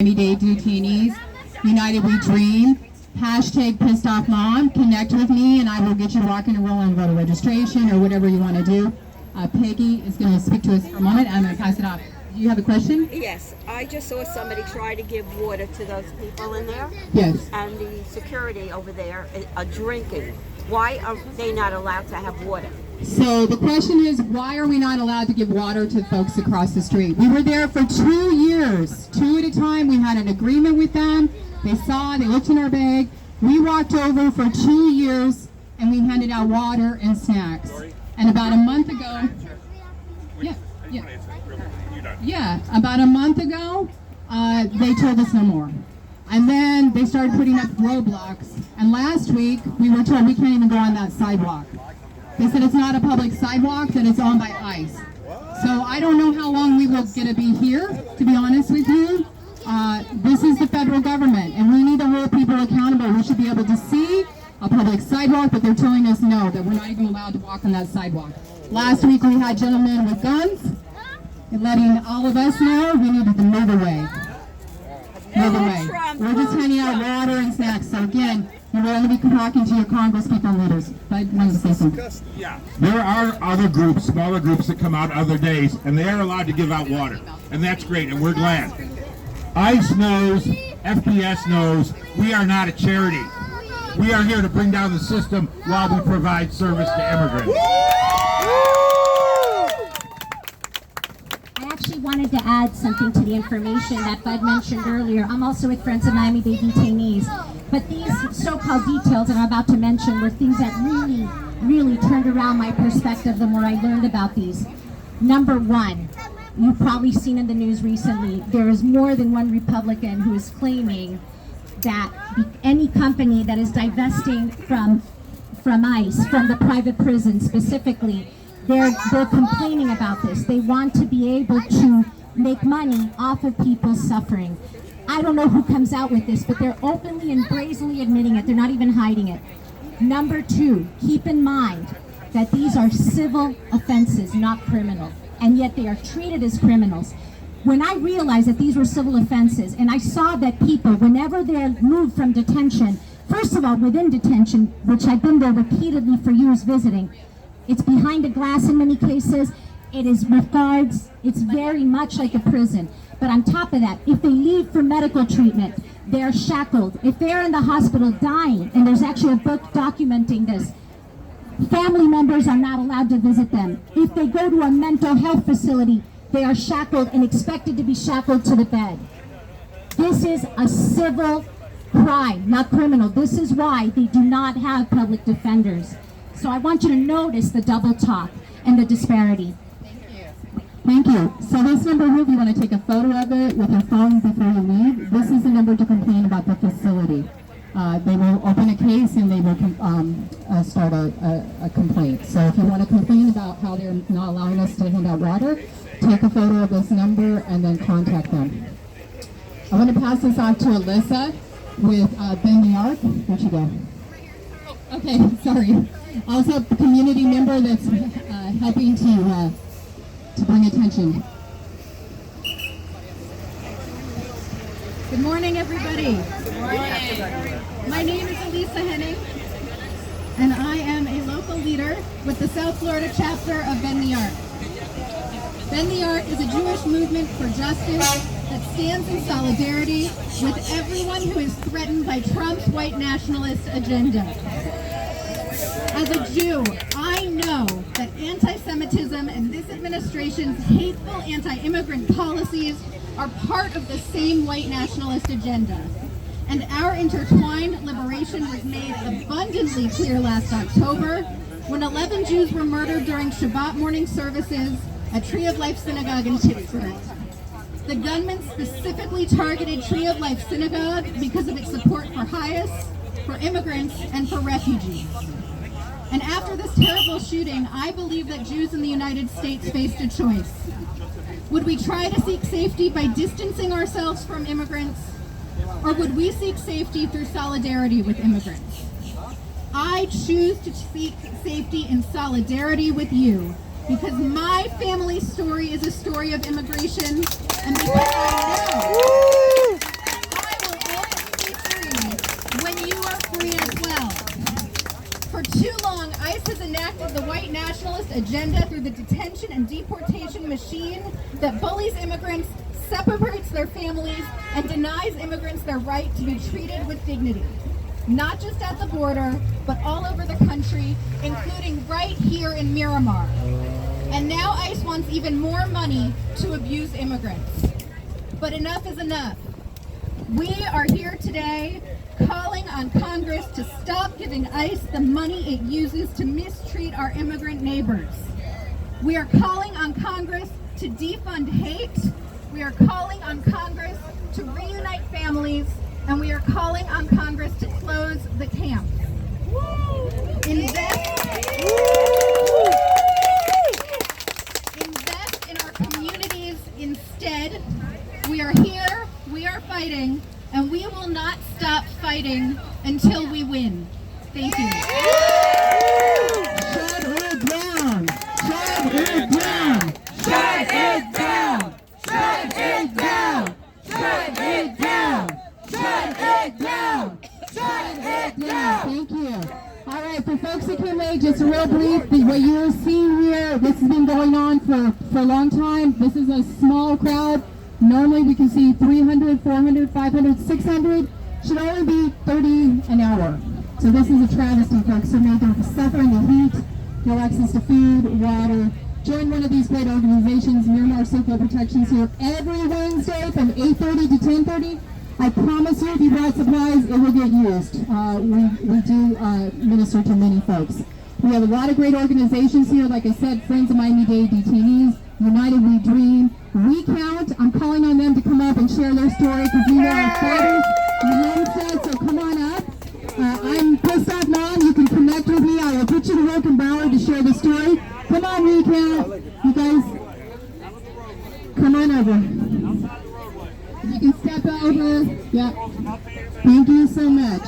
Miami-Dade detainees. United We Dream. Hashtag Pissed Off Mom. Connect with me and I will get you rocking and rolling, voter registration or whatever you want to do. Peggy is going to speak to us for a moment. I'm going to pass it off. Do you have a question? Yes, I just saw somebody try to give water to those people in there. Yes. And the security over there are drinking. Why are they not allowed to have water? So the question is, why are we not allowed to give water to folks across the street? We were there for 2 years, 2 at a time. We had an agreement with them. They saw, they looked in our bag. We walked over for 2 years and we handed out water and snacks. And about a month ago, about a month ago, they told us no more. And then they started putting up roadblocks. And last week, we were told we can't even go on that sidewalk. They said it's not a public sidewalk, that it's owned by ICE. So I don't know how long we will get to be here, to be honest with you. This is the federal government, and we need to hold people accountable. We should be able to see a public sidewalk, but they're telling us no, that we're not even allowed to walk on that sidewalk. Last week we had gentlemen with guns, and letting all of us know we needed to move away. Move away. We're just handing out water and snacks. So again, you will only be talking to your congresspeople and leaders. I wanted to say something. Yeah. There are other groups, smaller groups that come out other days, and they are allowed to give out water. And that's great, and we're glad. ICE knows, FPS knows, we are not a charity. We are here to bring down the system while we provide service to immigrants. I actually wanted to add something to the information that Bud mentioned earlier. I'm also with Friends of Miami-Dade detainees. But these so-called details that I'm about to mention were things that really turned around my perspective the more I learned about these. Number one, you've probably seen in the news recently, there is more than one Republican who is claiming that any company that is divesting from ICE, from the private prison specifically, they're complaining about this. They want to be able to make money off of people's suffering. I don't know who comes out with this, but they're openly and brazenly admitting it. They're not even hiding it. Number two, keep in mind that these are civil offenses, not criminal, and yet they are treated as criminals. When I realized that these were civil offenses, and I saw that people, whenever they're moved from detention, first of all, within detention, which I've been there repeatedly for years visiting, it's behind a glass in many cases, it is with guards, it's very much like a prison. But on top of that, if they leave for medical treatment, they're shackled. If they're in the hospital dying, and there's actually a book documenting this, family members are not allowed to visit them. If they go to a mental health facility, they are shackled and expected to be shackled to the bed. This is a civil crime, not criminal. This is why they do not have public defenders. So I want you to notice the double talk and the disparity. Thank you. So this number here, if you want to take a photo of it with your phone before you leave, this is the number to complain about the facility. They will open a case and they will start a complaint. So if you want to complain about how they're not allowing us to hand out water, take a photo of this number and then contact them. I want to pass this off to Alyssa with Ben New York. Where'd you go? Okay, sorry. Also a community member that's helping to bring attention. Good morning, everybody. Good morning. My name is Elisa Henning, and I am a local leader with the South Florida chapter of Ben New York. Ben New York is a Jewish movement for justice that stands in solidarity with everyone who is threatened by Trump's white nationalist agenda. As a Jew, I know that anti-Semitism and this administration's hateful anti-immigrant policies are part of the same white nationalist agenda. And our intertwined liberation was made abundantly clear last October when 11 Jews were murdered during Shabbat morning services at Tree of Life Synagogue in Pittsburgh. The gunman specifically targeted Tree of Life Synagogue because of its support for Hayas, for immigrants, and for refugees. And after this terrible shooting, I believe that Jews in the United States faced a choice. Would we try to seek safety by distancing ourselves from immigrants, or would we seek safety through solidarity with immigrants? I choose to seek safety in solidarity with you, because my family's story is a story of immigration, and because I know promote the white nationalist agenda through the detention and deportation machine that bullies immigrants, separates their families, and denies immigrants their right to be treated with dignity. Not just at the border, but all over the country, including right here in Miramar. And now ICE wants even more money to abuse immigrants. But enough is enough. We are here today calling on Congress to stop giving ICE the money it uses to mistreat our immigrant neighbors. We are calling on Congress to defund hate. We are calling on Congress to reunite families. And we are calling on Congress to close the camps. Invest in our communities instead. We are here, we are fighting, and we will not stop fighting until we win. Thank you. Shut it down! Shut it down! Shut it down! Shut it down! Shut it down! Shut it down! Shut it down! Thank you. All right, for folks that came late, just a real brief. What you're seeing here, this has been going on for a long time. This is a small crowd. Normally we can see 300, 400, 500, 600. Should only be 30 an hour. So this is a travesty, folks. So may they suffer in the heat, no access to food, water. Join one of these great organizations, Miramar Civil Protection's here every Wednesday from 8:30 to 10:30. I promise you, if you brought supplies, it will get used. We do minister to many folks. We have a lot of great organizations here. Like I said, Friends of Miami-Dade Detainees, United We Dream, We Count. I'm calling on them to come up and share their story because we are fighters in Homestead, so come on up. I'm Pissed Off Mom. You can connect with me. I will put you to work in Broward to share the story. Come on, We Count. You guys, come on over. You can step over. Yeah. Thank you so much.